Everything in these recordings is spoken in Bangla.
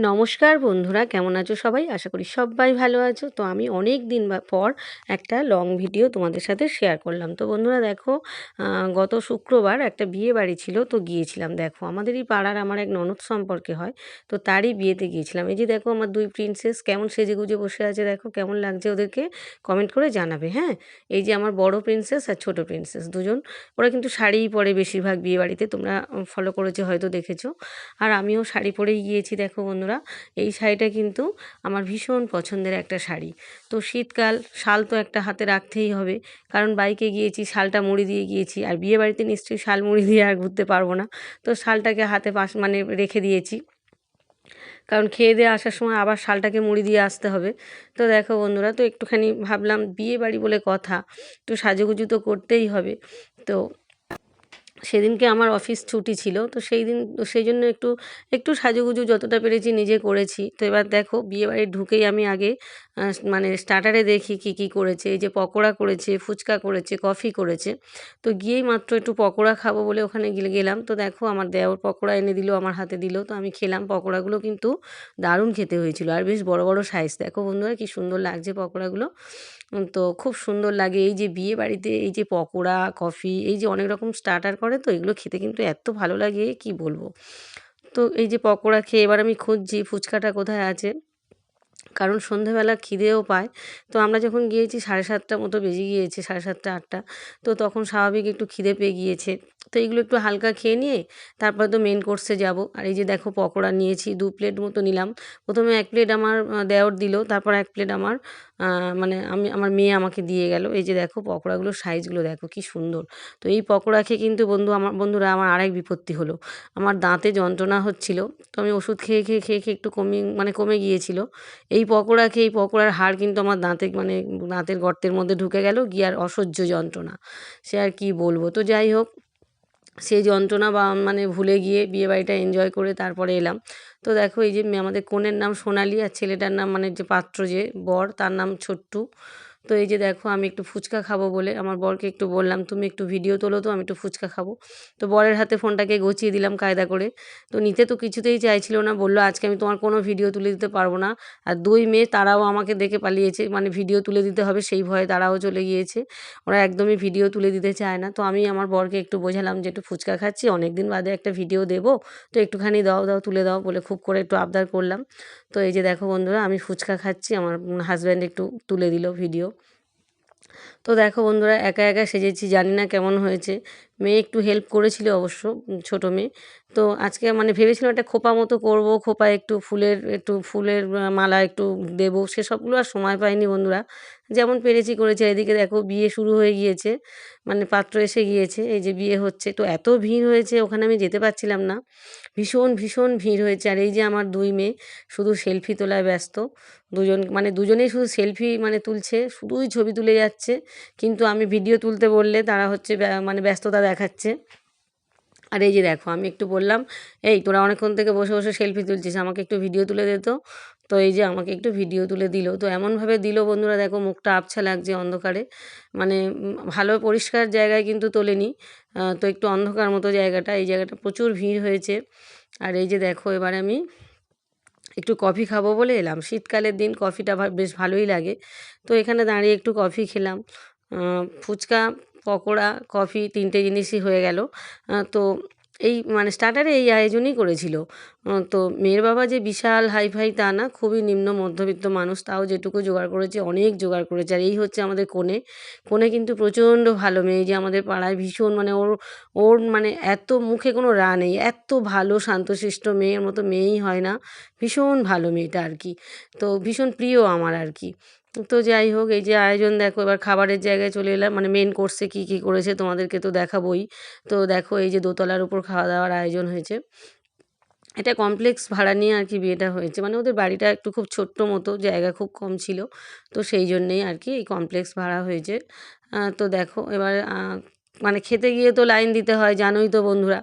নমস্কার বন্ধুরা, কেমন আছো সবাই? আশা করি সবাই ভালো আছো। তো আমি অনেক দিন পর একটা লং ভিডিও তোমাদের সাথে শেয়ার করলাম। তো বন্ধুরা দেখো, গত শুক্রবার একটা বিয়ে বাড়ি ছিল, তো গিয়েছিলাম। দেখো আমাদেরই পাড়ার আমার এক ননদ সম্পর্কে হয়, তো তারই বিয়েতে গিয়েছিলাম। এই যে দেখো আমার দুই প্রিন্সেস কেমন সেজেগুজে বসে আছে, দেখো কেমন লাগছে ওদেরকে, কমেন্ট করে জানাবে। হ্যাঁ, এই যে আমার বড় প্রিন্সেস আর ছোট প্রিন্সেস দুজন, ওরা কিন্তু শাড়িই পরে বেশিরভাগ বিয়ে বাড়িতে, তোমরা ফলো করেছো হয়তো দেখেছো। আর আমিও শাড়ি পরেই গিয়েছি। দেখো বন্ধুরা, এই শাড়িটা কিন্তু আমার ভীষণ পছন্দের একটা শাড়ি। তো শীতকাল, শাল তো একটা হাতে রাখতেই হবে, কারণ বাইকে গিয়েছি, শালটা মুড়ি দিয়ে গিয়েছি। আর বিয়ে বাড়িতে নিশ্চয়ই শাল মুড়ি দিয়ে আর ঘুরতে পারবো না, তো শালটাকে হাতে মানে রেখে দিয়েছি, কারণ খেয়ে দিয়ে আসার সময় আবার শালটাকে মুড়ি দিয়ে আসতে হবে। তো দেখো বন্ধুরা, তো একটুখানি ভাবলাম বিয়ে বাড়ি বলে কথা, তো সাজুগুজু তো করতেই হবে। তো সেদিনকে আমার অফিস ছুটি ছিল, তো সেই জন্য একটু একটু সাজুগুজু যতটা পেরেছি নিজে করেছি। তো এবার দেখো বিয়েবাড়ি ঢুকেই আমি আগে মানে স্টার্টারে দেখি কি কি করেছে। এই যে পকোড়া করেছে, ফুচকা করেছে, কফি করেছে। তো গিয়েই মাত্র একটু পকোড়া খাবো বলে ওখানে গেলাম। তো দেখো আমার দেওর পকোড়া এনে দিল, আমার হাতে দিল, তো আমি খেলাম। পকোড়াগুলো কিন্তু দারুণ খেতে হয়েছিল, আর বেশ বড় বড় সাইজ। দেখো বন্ধুরা কি সুন্দর লাগছে পকোড়াগুলো। তো খুব সুন্দর লাগে এই যে বিয়ে বাড়িতে এই যে পকোড়া, কফি, এই যে অনেক রকম স্টার্টার করে, তো এগুলো খেতে কিন্তু এত ভালো লাগে কি বলবো। তো এই যে পকোড়া খেয়ে এবার আমি খুঁজছি ফুচকাটা কোথায় আছে, কারণ সন্ধেবেলা খিদেও পায়। তো আমরা যখন গিয়েছি 7:30 মতো বেজে গিয়েছে, 7:30 8টা। তো তখন স্বাভাবিক একটু খিদে পেয়ে গিয়েছে। তো এইগুলো একটু হালকা খেয়ে নিয়ে তারপরে তো মেন কোর্সে যাব। আর এই যে দেখো পকোড়া নিয়েছি 2 প্লেট মতো নিলাম। প্রথমে 1 প্লেট আমার দেওর দিল, তারপর 1 প্লেট আমার মানে আমার মেয়ে আমাকে দিয়ে গেল। এই যে দেখো পকোড়াগুলোর সাইজগুলো দেখো কি সুন্দর। তো এই পকোড়া খেয়ে কিন্তু বন্ধুরা আমার আরেক বিপত্তি হলো। আমার দাঁতে যন্ত্রণা হচ্ছিল, তো আমি ওষুধ খেয়ে একটু কমে গিয়েছিল। এই পকোড়া খেয়ে এই পকোড়ার হাড় কিন্তু আমার দাঁতের গর্তের মধ্যে ঢুকে গেল, গিয়ে আর অসহ্য যন্ত্রণা, সে আর কি বলবো। তো যাই হোক, সেই যন্ত্রণা মানে ভুলে গিয়ে বিয়েবাড়িটা এনজয় করে তারপরে এলাম। তো দেখো এই যে আমাদের কনের নাম সোনালি, আর ছেলেটার নাম মানে যে পাত্র যে বর, তার নাম ছোট্টু। তো এই যে দেখো আমি একটু ফুচকা খাবো বলে আমার বরকে একটু বললাম, তুমি একটু ভিডিও তোলো, তো আমি একটু ফুচকা খাবো। তো বরের হাতে ফোনটাকে গছিয়ে দিলাম কায়দা করে। তো নিতে তো কিছুতেই চাইছিল না, বললো আজকে আমি তোমার কোনো ভিডিও তুলে দিতে পারবো না। আর দুই মেয়ে তারাও আমাকে দেখে পালিয়েছে, মানে ভিডিও তুলে দিতে হবে সেই ভয়ে তারাও চলে গিয়েছে। ওরা একদমই ভিডিও তুলে দিতে চায় না। তো আমি আমার বরকে একটু বোঝালাম যে একটু ফুচকা খাচ্ছি, অনেক দিন বাদে একটা ভিডিও দেবো, তো একটুখানি দাও দাও তুলে দাও বলে খুব করে একটু আবদার করলাম। তো এই যে দেখো বন্ধুরা আমি ফুচকা খাচ্ছি, আমার হাজব্যান্ড একটু তুলে দিল ভিডিও। তো দেখো বন্ধুরা একা একা সেজেছি, জানি না কেমন হয়েছে। মেয়ে একটু হেল্প করেছিল অবশ্য, ছোটো মেয়ে। তো আজকে মানে ভেবেছিলাম একটা খোপা মতো করব, খোপায় একটু ফুলের মালা একটু দেবো, সেসবগুলো আর সময় পাইনি বন্ধুরা। যেমন পেরেছি করেছি। আর এদিকে দেখো বিয়ে শুরু হয়ে গিয়েছে, মানে পাত্র এসে গিয়েছে, এই যে বিয়ে হচ্ছে। তো এত ভিড় হয়েছে ওখানে আমি যেতে পারছিলাম না, ভীষণ ভীষণ ভিড় হয়েছে। আর এই যে আমার দুই মেয়ে শুধু সেলফি তোলায় ব্যস্ত, দুজনেই শুধু সেলফি মানে তুলছে, শুধুই ছবি তুলে যাচ্ছে। কিন্তু আমি ভিডিও তুলতে বললে তারা হচ্ছে মানে ব্যস্ততা দেখাচ্ছে। আর এই যে দেখো আমি একটু বললাম, এই তোরা অনেকক্ষণ থেকে বসে বসে সেলফি তুলছিস, আমাকে একটু ভিডিও তুলে দে তো। তো এই যে আমাকে একটু ভিডিও তুলে দিল, তো এমনভাবে দিল বন্ধুরা, দেখো মুখটা আবছা লাগছে অন্ধকারে, মানে ভালো পরিষ্কার জায়গায় কিন্তু তোলেনি। তো একটু অন্ধকার মতো জায়গাটা, এই জায়গাটা প্রচুর ভিড় হয়েছে। আর এই যে দেখো এবারে আমি একটু কফি খাবো বলে এলাম, শীতকালের দিন কফিটা বেশ ভালোই লাগে। তো এখানে দাঁড়িয়ে একটু কফি খেলাম। ফুচকা, পকোড়া, কফি 3টে জিনিসই হয়ে গেল। তো এই মানে স্টার্টারে এই আয়োজনই করেছিল। তো মেয়ের বাবা যে বিশাল হাইফাই তা না, খুবই নিম্ন মধ্যবিত্ত মানুষ, তাও যেটুকু জোগাড় করেছে অনেক জোগাড় করেছে। আর এই হচ্ছে আমাদের কনে। কনে কিন্তু প্রচণ্ড ভালো মেয়ে, যে আমাদের পাড়ায় ভীষণ মানে ওর ওর মানে এত মুখে কোনো রা নেই, এত ভালো শান্তশিষ্ট মেয়ের মতো মেয়েই হয় না। ভীষণ ভালো মেয়েটা আর কি, তো ভীষণ প্রিয় আমার আর কি। তো যাই হোক, এই যে আয়োজন দেখো, এবার খাবারের জায়গায় চলে এলাম, মানে মেন কোর্সে কী কী করেছে তোমাদেরকে তো দেখাবোই। তো দেখো এই যে দোতলার উপর খাওয়া দাওয়ার আয়োজন হয়েছে। এটা কমপ্লেক্স ভাড়া নিয়ে আর কি বিয়েটা হয়েছে, মানে ওদের বাড়িটা একটু খুব ছোট্ট মতো, জায়গা খুব কম ছিল, তো সেই জন্যেই আর কি এই কমপ্লেক্স ভাড়া হয়েছে। তো দেখো এবার মানে খেতে গিয়ে তো লাইন দিতে হয়, জানোই তো বন্ধুরা।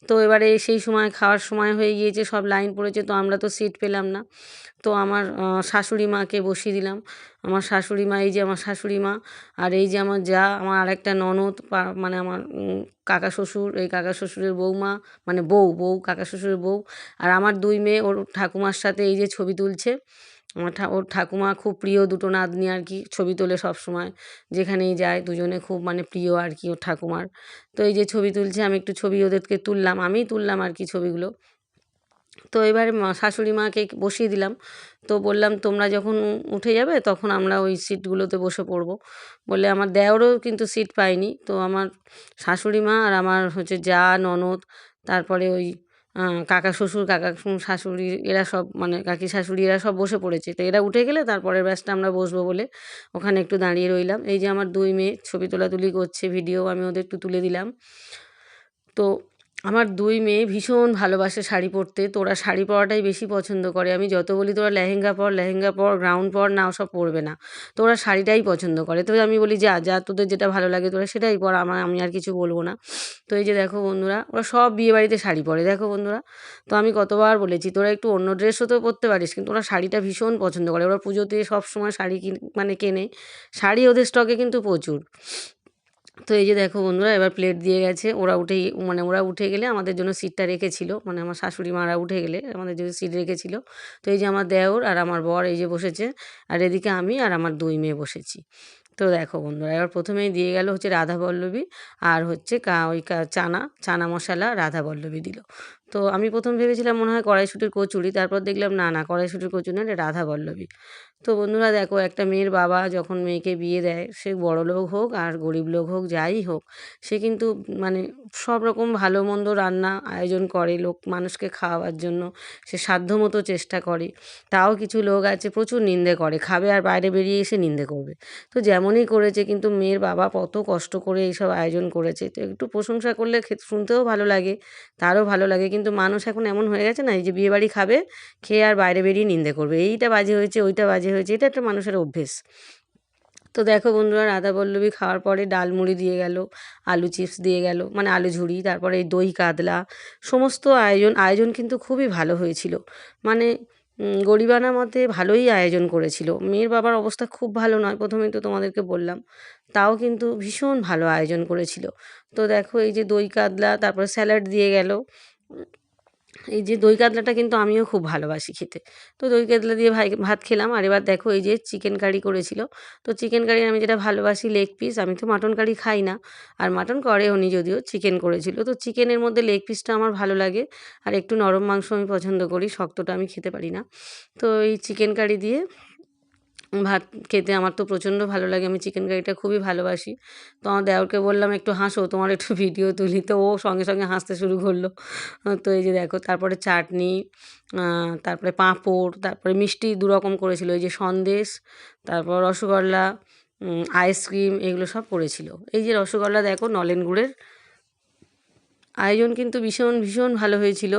তো এবারে সেই সময় খাওয়ার সময় হয়ে গিয়েছে, সব লাইন পড়েছে, তো আমরা তো সিট পেলাম না। তো আমার শাশুড়ি মাকে বসিয়ে দিলাম। আমার শাশুড়ি মা, এই যে আমার শাশুড়ি মা, আর এই যে আমার জা, আমার আরেকটা ননদ, মানে আমার কাকা শ্বশুর, এই কাকা শ্বশুরের বৌমা, মানে বউ কাকা শ্বশুরের বউ, আর আমার 2 মেয়ে ওর ঠাকুমার সাথে এই যে ছবি তুলছে। ওর ঠাকুমা খুব প্রিয় দুটো নাতনি আর কি, ছবি তোলে সবসময়, যেখানেই যায় দুজনে খুব মানে প্রিয় আর কি ওর ঠাকুমার। তো এই যে ছবি তুলছে, আমি একটু ছবি ওদেরকে তুললাম, আমিই তুললাম আর কি ছবিগুলো। তো এবারে শাশুড়ি মাকে বসিয়ে দিলাম। তো বললাম, তোমরা যখন উঠে যাবে তখন আমরা ওই সিটগুলোতে বসে পড়বো বলে, আমার দেওরও কিন্তু সিট পায়নি। তো আমার শাশুড়ি মা আর আমার হচ্ছে জা, ননদ, তারপরে ওই কাকা শ্বশুর, শাশুড়ি, এরা সব মানে কাকি শাশুড়ি, এরা সব বসে পড়েছে। তো এরা উঠে গেলে তারপরের ব্যাচটা আমরা বসবো বলে ওখানে একটু দাঁড়িয়ে রইলাম। এই যে আমার 2 মেয়ে ছবি তোলাতুলি করছে, ভিডিও আমি ওদের একটু তুলে দিলাম। তো আমার 2 মেয়ে ভীষণ ভালোবাসে শাড়ি পরতে। তো ওরা শাড়ি পরাটাই বেশি পছন্দ করে। আমি যত বলি তোরা লেহেঙ্গা পর, গাউন পর, না ওসব পরবে না। তো ওরা শাড়িটাই পছন্দ করে। তো আমি বলি, যা তোদের যেটা ভালো লাগে তোরা সেটাই পর, আমি আর কিছু বলব না। তো এই যে দেখো বন্ধুরা, ওরা সব বিয়েবাড়িতে শাড়ি পরে, দেখো বন্ধুরা। তো আমি কতবার বলেছি তোরা একটু অন্য ড্রেসও তো পরতে পারিস, কিন্তু ওরা শাড়িটা ভীষণ পছন্দ করে। ওরা পুজোতে সবসময় শাড়ি মানে কেনে। শাড়ি ওদের স্টকে কিন্তু প্রচুর। তো এই যে দেখো বন্ধুরা, এবার প্লেট দিয়ে গেছে, ওরা উঠে গেলে আমাদের জন্য সিটটা রেখেছিল, মানে আমার শাশুড়ি মারা উঠে গেলে আমাদের জন্য সিট রেখেছিল। তো এই যে আমার দেওর আর আমার বর এই যে বসেছে, আর এদিকে আমি আর আমার 2 মেয়ে বসেছি। তো দেখো বন্ধুরা, এবার প্রথমেই দিয়ে গেল হচ্ছে রাধাবল্লভী, আর হচ্ছে চানা মশলা রাধাবল্লভী দিল। তো আমি প্রথম ভেবেছিলাম মনে হয় কড়াইশুঁটির কচুরি, তারপর দেখলাম না কড়াইশুঁটির কচুরি না, এটা রাধাবল্লভী। তো বন্ধুরা দেখো, একটা মেয়ের বাবা যখন মেয়েকে বিয়ে দেয়, সে বড়লোক হোক আর গরিব লোক হোক, যাই হোক, সে কিন্তু মানে সব রকম ভালো মন্দ রান্না আয়োজন করে মানুষকে খাওয়াবার জন্য, সে সাধ্যমতো চেষ্টা করে। তাও কিছু লোক আছে প্রচুর নিন্দে করে, খাবে আর বাইরে বেরিয়ে এসে নিন্দে করবে। তো যেমনই করেছে, কিন্তু মেয়ের বাবা কত কষ্ট করে এইসব আয়োজন করেছে, তো একটু প্রশংসা করলে শুনতেও ভালো লাগে, তারও ভালো লাগে। কিন্তু মানুষ এখন এমন হয়ে গেছে না, এই যে বিয়েবাড়ি খাবে, খেয়ে আর বাইরে বেরিয়ে নিন্দে করবে, এইটা বাজে হয়েছে, ওইটা বাজে হয়েছে, এটা একটা মানুষের অভ্যেস। তো দেখো বন্ধুরা, রাধাবল্লভী খাওয়ার পরে ডালমুড়ি দিয়ে গেল, আলু চিপস দিয়ে গেল, মানে আলু ঝুড়ি, তারপরে এই দই কাতলা, সমস্ত আয়োজন কিন্তু খুবই ভালো হয়েছিল। মানে গরিবানা মতে ভালোই আয়োজন করেছিল। মেয়ের বাবার অবস্থা খুব ভালো নয়, প্রথমেই তো তোমাদেরকে বললাম, তাও কিন্তু ভীষণ ভালো আয়োজন করেছিল। তো দেখো এই যে দই কাতলা, তারপরে স্যালাড দিয়ে গেল। এই যে দই কাতলাটা কিন্তু আমিও খুব ভালোবাসি খেতে। তো দই কাতলা দিয়ে ভাত খেলাম। আর এবার দেখো এই যে চিকেন কারি করেছিল। তো চিকেন কারি আমি যেটা ভালোবাসি, লেগ পিস, আমি তো মাটন কারি খাই না, আর মাটন করেওনি, যদিও চিকেন করেছিল। তো চিকেনের মধ্যে লেগ পিসটা আমার ভালো লাগে, আর একটু নরম মাংস আমি পছন্দ করি, শক্তটা আমি খেতে পারি না। তো এই চিকেন কারি দিয়ে ভাত খেতে আমার তো প্রচণ্ড ভালো লাগে, আমি চিকেন কারিটা খুবই ভালোবাসি। তো আমার দেওরকে বললাম, একটু হাসো, তোমার একটু ভিডিও তুলি, তো ও সঙ্গে সঙ্গে হাসতে শুরু করলো। তো এই যে দেখো, তারপরে চাটনি, তারপরে পাঁপড়, তারপরে মিষ্টি 2 রকম করেছিল, এই যে সন্দেশ, তারপর রসগোল্লা, আইসক্রিম, এগুলো সব করেছিল। এই যে রসগোল্লা দেখো, নলেন গুড়ের, আয়োজন কিন্তু ভীষণ ভীষণ ভালো হয়েছিল।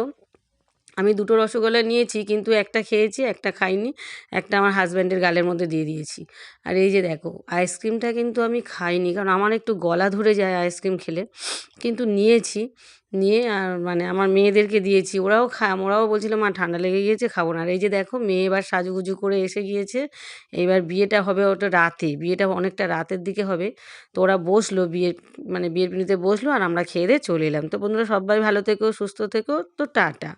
আমি 2টো রসগোল্লা নিয়েছি, কিন্তু একটা খেয়েছি, একটা খাইনি, একটা আমার হাজব্যান্ডের গালের মধ্যে দিয়ে দিয়েছি। আর এই যে দেখো, আইসক্রিমটা কিন্তু আমি খাইনি, কারণ আমার একটু গলা ধরে যায় আইসক্রিম খেলে, কিন্তু নিয়েছি, নিয়ে আর মানে আমার মেয়েদেরকে দিয়েছি, ওরাও বলছিল, মা ঠান্ডা লেগে গিয়েছে, খাবো না। আর এই যে দেখো, মেয়ে এবার সাজুগুজু করে এসে গিয়েছে। এইবার বিয়েটা হবে ওটা রাতে, বিয়েটা অনেকটা রাতের দিকে হবে। তো ওরা বসলো, বিয়ের পিঁড়িতে বসলো, আর আমরা খেয়ে দিয়ে চলে এলাম। তো বন্ধুরা, সবাই ভালো থেকো, সুস্থ থেকো, তো টাটা।